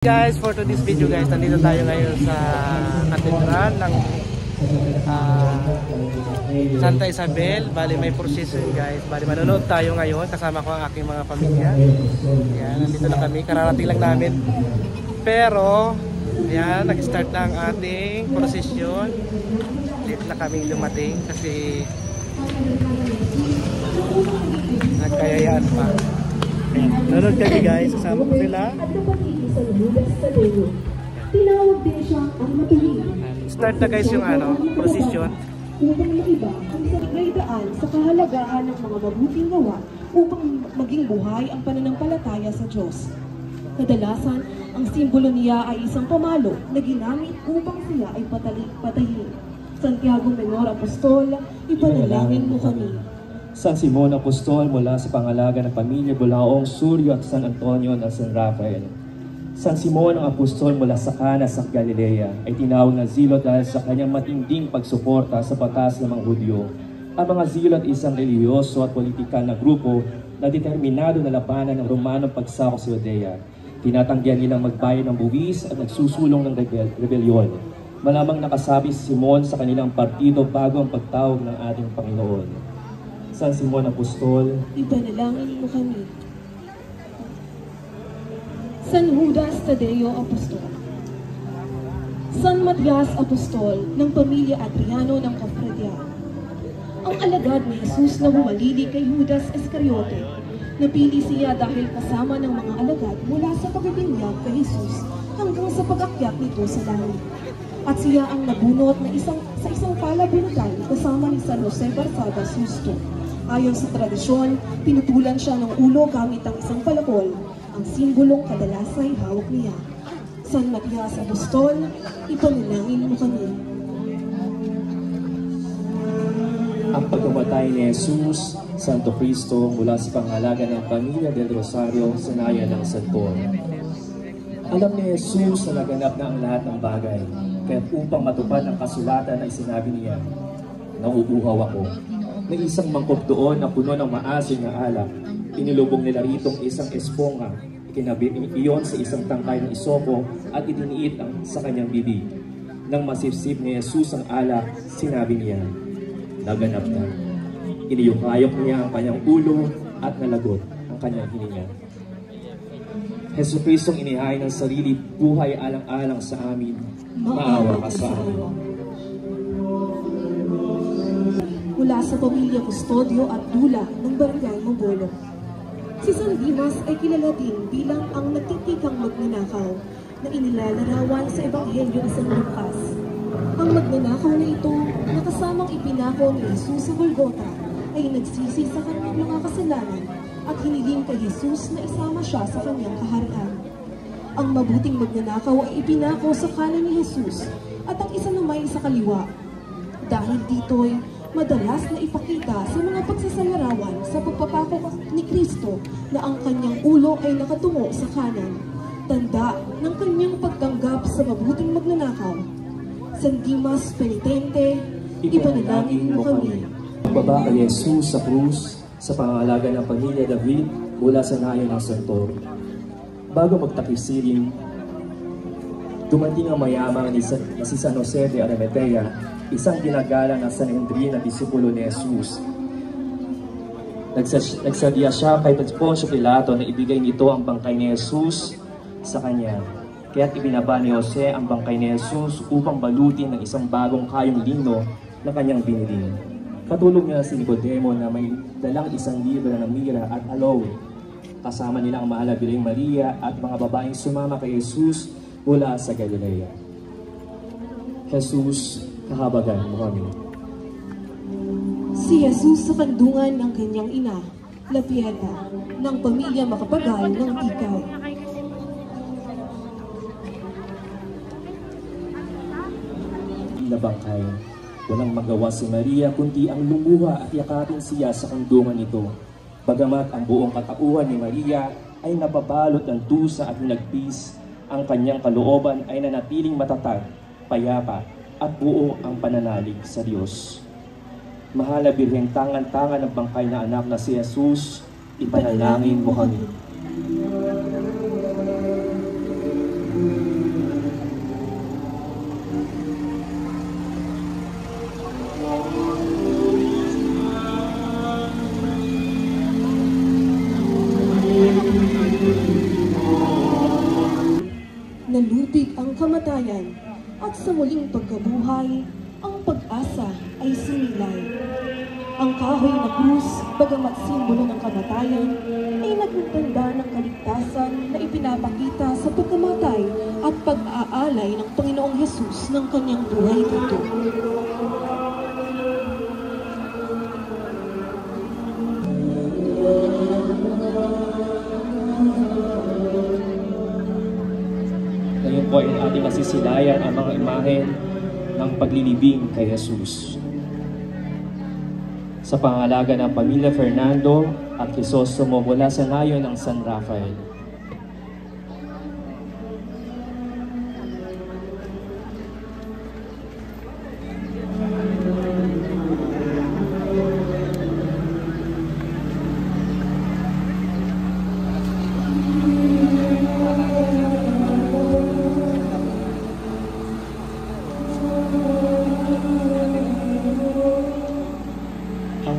Guys, for today's video guys, nandito tayo ngayon sa katedral ng Santa Isabel. Bali may procession guys. Bali manonood tayo ngayon kasama ko ang aking mga pamilya. Ayan, nandito na kami, kararating lang namin. Pero ayan, nag-start na ang ating procession. Late na kami dumating kasi nagkayayaan pa. Nanonood kami guys, kasama ko sila. Tinawag din siya ang matuwid. Start na guys yung procession. Upang maiba ang sarangay daan sa kahalagahan ng mga mabuting gawa upang maging buhay ang pananampalataya sa Diyos. Kadalasan, ang simbolo niya ay isang pamalo na ginamit upang siya ay patayin. Santiago Menor Apostol, ipanalangin mo kami. San Simon Apostol mula sa pangalaga ng pamilya Bulaong, Suryo at San Antonio at San Rafael. San Simon ang apostol mula sa Cana sa Galilea ay tinawag na zilot dahil sa kanyang matinding pagsuporta sa batas ng mga Hudyo. Ang mga zilot ay isang relihiyoso at politikal na grupo na determinado na labanan ng Romanong pagsako sa Judea. Tinatanggihan nilang magbayad ng buwis at nagsusulong ng rebelyon. Malamang nakasabi si Simon sa kanilang partido bago ang pagtawag ng ating Panginoon. San Simon Apostol, ipanalangin mo kami. San Judas Tadeo Apostol, San Matias Apostol ng pamilya Adriano ng Cofradia, ang alagad ni Jesus na bumalili kay Judas Iscariote. Napili siya dahil kasama ng mga alagad mula sa pagbibinyag kay Jesus hanggang sa pag-akyat nito sa langit. At siya ang nabunot na sa isang palabunutan kasama ni San Jose Barsada Susto. Ayon sa tradisyon, pinutulan siya ng ulo gamit ang isang palakol. Ang simbolong kadalas ay hawak niya. San Matias Apostol, ipanalangin mo kami. ang pagkamatay ni Jesus, Santo Cristo, mula sa pangalaga ng Pamilya del Rosario sa Naya ng Santor. Alam ni Jesus na naganap na ang lahat ng bagay, kaya upang matupad ang kasulatan ay sinabi niya, "Nauuhaw ako." May isang mangkok doon na puno ng maasim na alak. Inilubog nila ritong isang esponga. Ikinabit iyon sa isang tangkay ng isopo at itiniit sa kanyang bibig. Nang masipsip ni Jesus ang alak, sinabi niya, "Naganap na." Iniyukayok niya ang kanyang ulo at nalagot ang kanyang hininga. Jesucristong inihain ng sarili, buhay alang-alang sa amin. Maawa ka sa amin. Mula sa pamilya Custodio at Dula ng Barangay Mobolo. Si San Dimas ay kilala din bilang ang nagtitikang magnanakaw na inilalarawan sa Ebanghelyo ni San Lucas. Ang magnanakaw na ito, na kasamang ipinako ni Jesus sa Golgota, ay nagsisi sa kanyang mga kasalanan at hiniling kay Jesus na isama siya sa kanyang kaharian. Ang mabuting magnanakaw ay ipinako sa kanan ni Jesus at ang isa naman sa kaliwa. Dahil dito'y madalas na ipakita sa mga pagsasalarawan sa pagpapako ni Kristo na ang kanyang ulo ay nakatungo sa kanan, tanda ng kanyang pagtanggap sa mabuting magnanakaw. San Dimas Penitente, ipanalangin mo kami. Pagbaba kay Jesus sa krus sa pangangalaga ng pamilya David mula sa Naya ng Santor. Bago magtakisiling, dumating ang mayaman na si San Jose de Arimatea, isang ginagalang ng Sanhedrin na disipulo ni Jesus. Nagsadya siya kay Poncio Pilato na ibigay nito ang bangkay ni Jesus sa kanya. Kaya't ibinaba ni Jose ang bangkay ni Jesus upang balutin ng isang bagong kayong lino na kanyang binili. Katulog niya si Nicodemo na may dalang isang libra ng mira at aloe. Kasama nila ang mahal na Birheng Maria at mga babaeng sumama kay Jesus mula sa Galilea. Jesus, kahabagan mo kami. Si Jesus sa kandungan ng kanyang ina, La Pieta, ng pamilya Makapagal ng Tikay. Nabangkay. Walang magawa si Maria kundi ang lumuha at yakapin siya sa kandungan nito. Bagamat ang buong katauhan ni Maria ay nababalot ng dusa at hinagpis, ang kanyang kalooban ay nanatiling matatag, payapa, at buo ang pananalig sa Diyos. Mahal na Birheng, tangan-tangan ng bangkay na anak na si Jesus, ipanalangin mo kami. nalubig ang kamatayan, at sa muling pagkabuhay, ang pag-asa ay sumilay. Ang kahoy na krus, bagamat simbolo ng kamatayan, ay nagtutanda ng kaligtasan na ipinapakita sa pagkamatay at pag-aalay ng Panginoong Hesus ng kanyang buhay dito. Ngayon po ay ating masisilayan ang mga imahen ng paglilibing kay Jesus. Sa pangalaga ng Pamilya Fernando at Crisostomo mula sa ngayon ng San Rafael.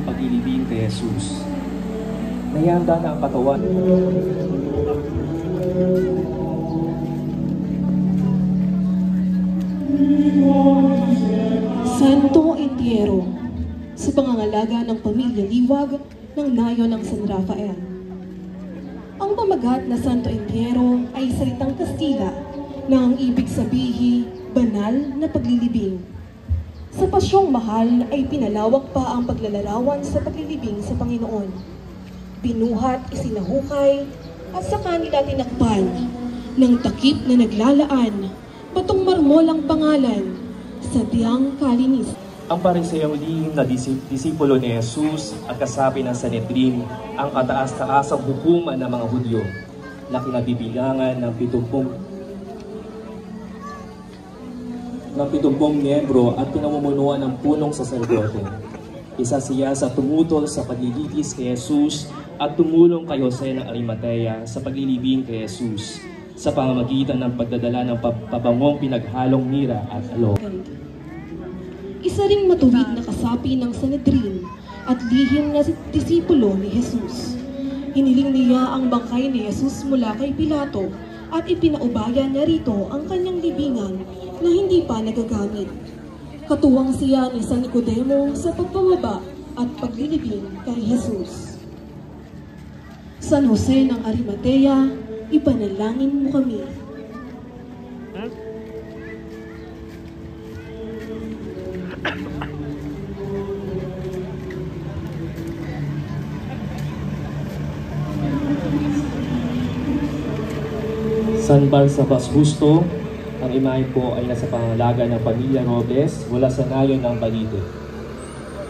Paglilibing kay Jesus. Nayanda na ang katawan. Santo Entierro, sa pangangalaga ng Pamilya Liwag ng Nayon ng San Rafael. Ang pamagat na Santo Entierro ay salitang Kastila na ang ibig sabihin banal na paglilibing. Sa pasyong mahal ay pinalawak pa ang paglalarawan sa paglilibing sa Panginoon. Binuhat, isinahukay, at sa kanila tinakpan ng takip na naglalaan, batong marmol ang pangalan, sadyang kalinis. Ang pariseo lihim na disipulo ni Jesus at kasapi ng Sanhedrin ang kataas-taasang hukuman ng mga Hudyo na kinabibilangan ng 70 miyembro at pinamumunuan ng punong saserdote. Isa siya sa tumutol sa paglilitis kay Jesus at tumulong kay Jose ng Arimatea sa paglilibing kay Jesus sa pamamagitan ng pagdadala ng pabangong pinaghalong mira at aloe. Isa ring matuwid na kasapi ng Sanhedrin at lihim na disipulo ni Jesus. Hiniling niya ang bangkay ni Jesus mula kay Pilato at ipinaubayan niya rito ang kanyang libingan na hindi pa nagagamit. Katuwang siya ni San Nicodemo sa pagpababa at paglilibing kay Jesus. San Jose ng Arimatea, ipanalangin mo kami. San Barsabas Justo, ang imahe po ay nasa pangalaga ng Pamilya Robles mula sa ngayon ng Balite.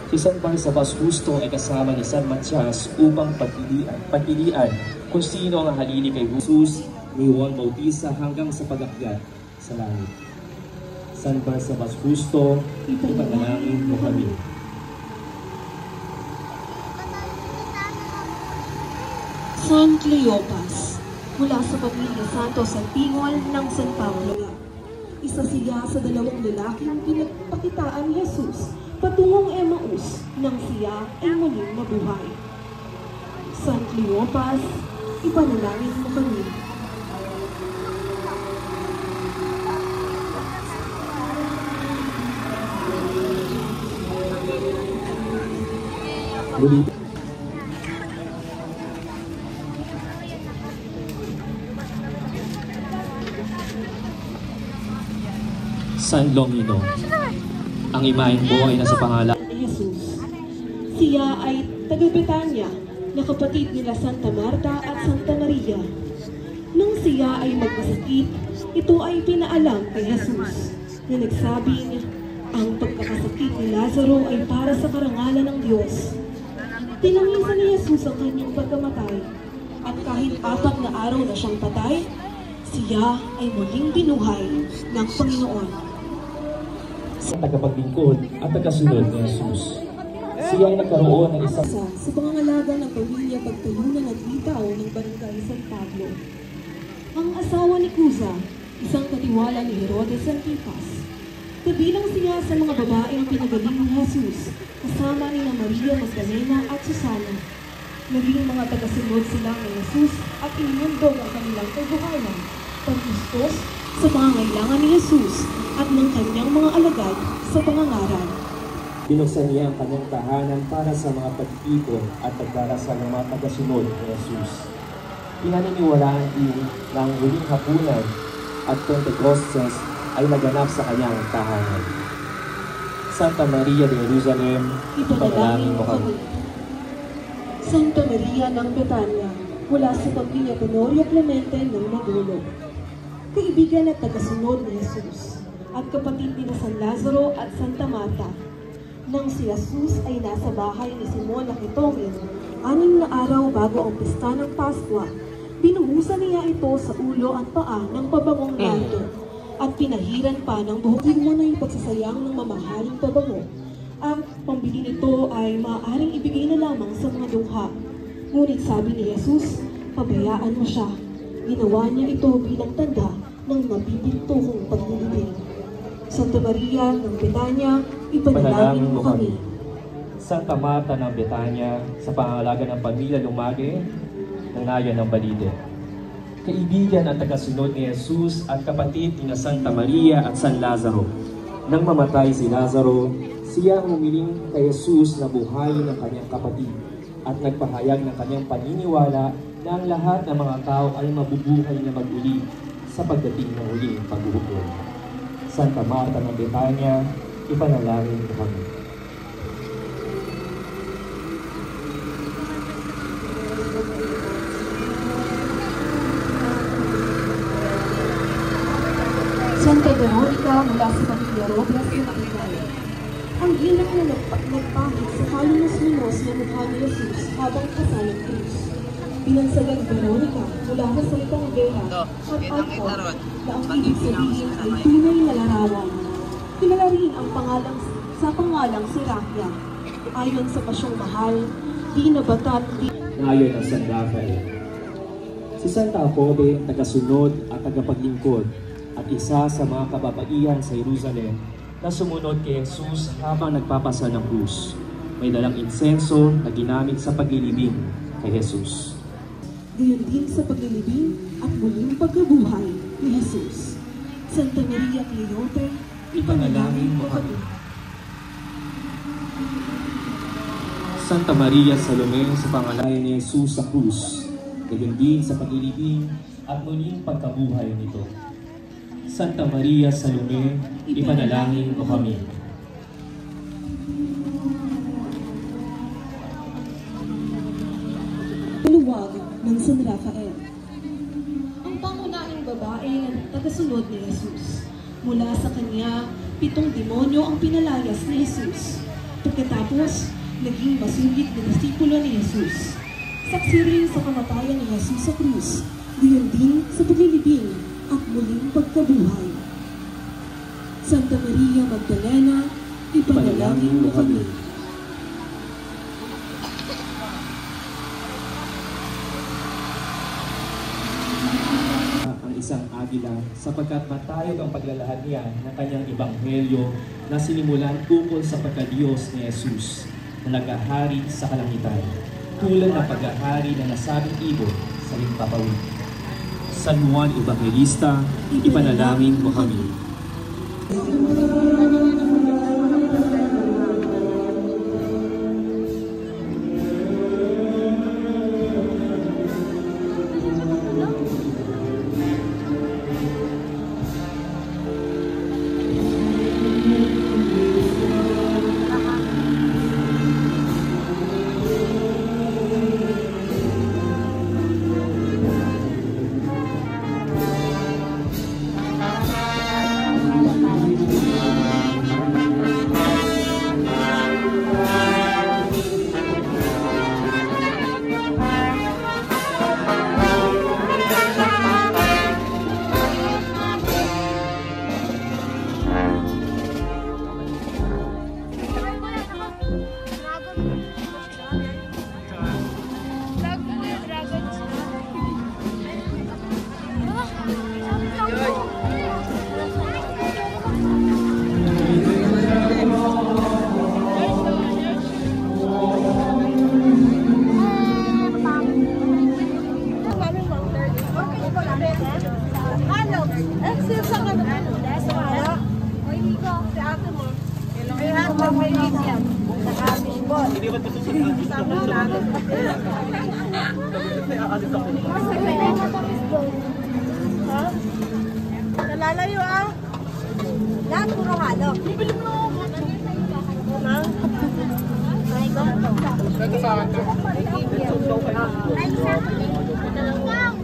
Si San Barsabas Justo ay kasama ni San Matias upang pagpilian kung sino ang halili kay Jesus ni Juan Bautista hanggang sa pag-akyat sa langit. San Barsabas Justo, ipanalangin mo kami. San Cleopas, mula sa Pamilya Santo Saltingol ng San Pablo. Isa siya sa 2 lalaking pinagpakitaan ni Jesus patungong Emmaus nang siya ay muling mabuhay. San Cleopas, ipanalangin mo kami. San Longino, ang imahen po ay nasa pangalan ni Jesus. Siya ay taga-Betania na kapatid nila Santa Marta at Santa Maria. Nang siya ay magkasakit, ito ay pinaalam kay Jesus na nagsabing ang pagkakasakit ni Lazaro ay para sa karangalan ng Diyos. Tinangisan ni Jesus ang kanyang pagkamatay at kahit 4 na araw na siyang patay, siya ay muling binuhay ng Panginoon. Tagapaglingkod at tagasunod ni Jesus. Siya ay nagkaroon ng isang Sa pangangalaga ng pamilya pagtulunan at bitaw ng Barangay San Pablo. Ang asawa ni Cuza, isang katiwala ni Herodes Antipas. Kabilang siya sa mga babaeng pinagaling ni Jesus, kasama ni Maria Magdalena at Susana. Naging mga tagasunod sila ng Jesus at inundog ang kanilang kabuhayan pagtustos sa pangangailangan ni Jesus at ng kanyang mga alagad sa pangangaral. Binuksan niya ang kanyang tahanan para sa mga pagtitipon at pagdarasal ng mga tagasunod ni Jesus. Pinaniniwalaan din na ang huling hapunan at Pentecostes ay naganap sa kanyang tahanan. Santa Maria de Jerusalem, ipanalangin mo kami. Santa Maria ng Betania, mula sa Pamilya Tenorio Clemente ng Magulog, kaibigan at tagasunod ni Jesus, at kapatid ni San Lazaro at Santa Marta, nang si Jesus ay nasa bahay ni Simon na Kitongin, 6 na araw bago ang pista ng Paskwa, binuhusan niya ito sa ulo at paa ng pabangong nardo, at pinahiran pa ng buhok mo na yung pagsasayang ng mamahaling pabango. Ang pambili nito ay maaaring ibigay na lamang sa mga dungha. Ngunit sabi ni Jesus, pabayaan mo siya. Ginawa niya ito bilang tanda ng mabibintokong paglilibing. Santa Maria ng Betania, ipanalangin mo kami. Santa Marta ng Betania, sa pangangalaga ng pamilya Lumage, ng Nayon ng Balide. Kaibigan at tagasunod ni Jesus at kapatid ni Santa Maria at San Lazaro. Nang mamatay si Lazaro, siya ang humiling kay Jesus na buhayin ng kanyang kapatid at nagpahayag ng kanyang paniniwala na ang lahat ng mga tao ay mabubuhay na mag-uli sa pagdating ng huling paghuhukom. Santa Marta ng Betania, ipanalangin mo kami. Santa Veronica mula sa Pamilya Robles ng Makikaya. Ang ginang na nagpahit sa kalunos-lunos na mukha ni Jesus habang kasalang krus. Binansagan Veronica mula sa salitang Vera at Alcor na ang ibig sabihin ay tunay na larawan. Kilala rin ang pangalang si Rakia. Ayon sa pasyong mahal, di nabatat, Nayon ng San Rafael. Si Santa Apobe, tagasunod at tagapaglingkod, at isa sa mga kababaihan sa Jerusalem na sumunod kay Jesus habang nagpapasa ng krus. May dalang insenso na ginamit sa paglilibing kay Jesus. Gayon din sa paglilibing at muling pagkabuhay ni Jesus. Santa Maria Cleote, ipanalangin mo kami. Santa Maria Salome, sa pangalayan ni Jesus sa krus, gayon din sa paglilibing at muling pagkabuhay nito. Santa Maria Salome, ipanalangin mo kami. Luwag ng San Rafael. Ang pangunahing babae na tagasunod ni Jesus. Mula sa kanya, 7 demonyo ang pinalayas ni Jesus. Pagkatapos, naging masugid na disipulo ni Jesus. Saksi rin sa kamatayan ni Jesus sa krus, gayon din sa paglilibing at muling pagkabuhay. Santa Maria Magdalena, ipanalangin mo kami. Ang isang agila sapagkat matayog ang paglalahad niya ng kanyang ebanghelyo na sinimulan tungkol sa pagka-Diyos ni Jesus na naghahari sa kalangitan, tulad ng paghahari ng nasabing ibon sa himpapawid. San Juan Evangelista, ipanalangin mo kami. Eh, siya sa ka na. Sa wala. O, hindi ko. Si ate mo. May hotdog, may medium. Naka-fishball. Hindi ba ito sa natin? Ha? Nalalayo ah. Lahat puro halo. Bibili mo ako. Ha? Ay, go. Ito sa akin. Ay, sa akin. Ito lang lang.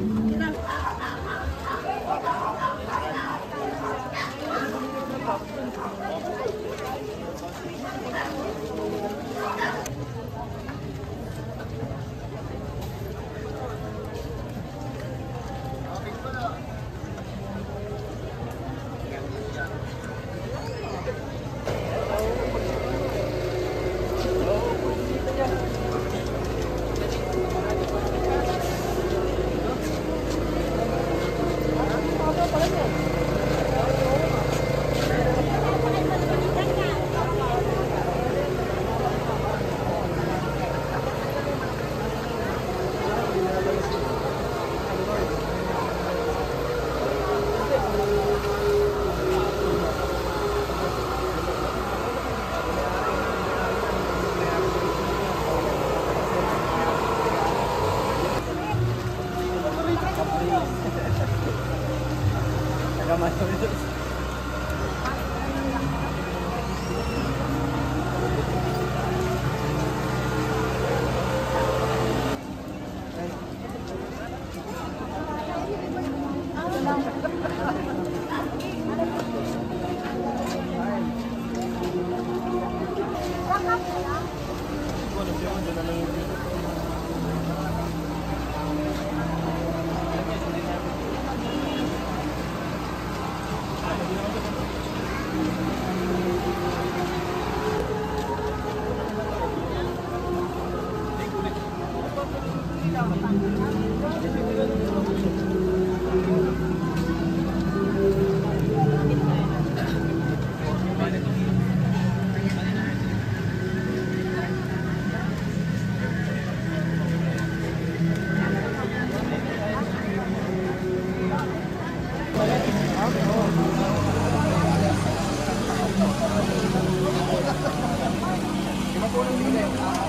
Ano po nang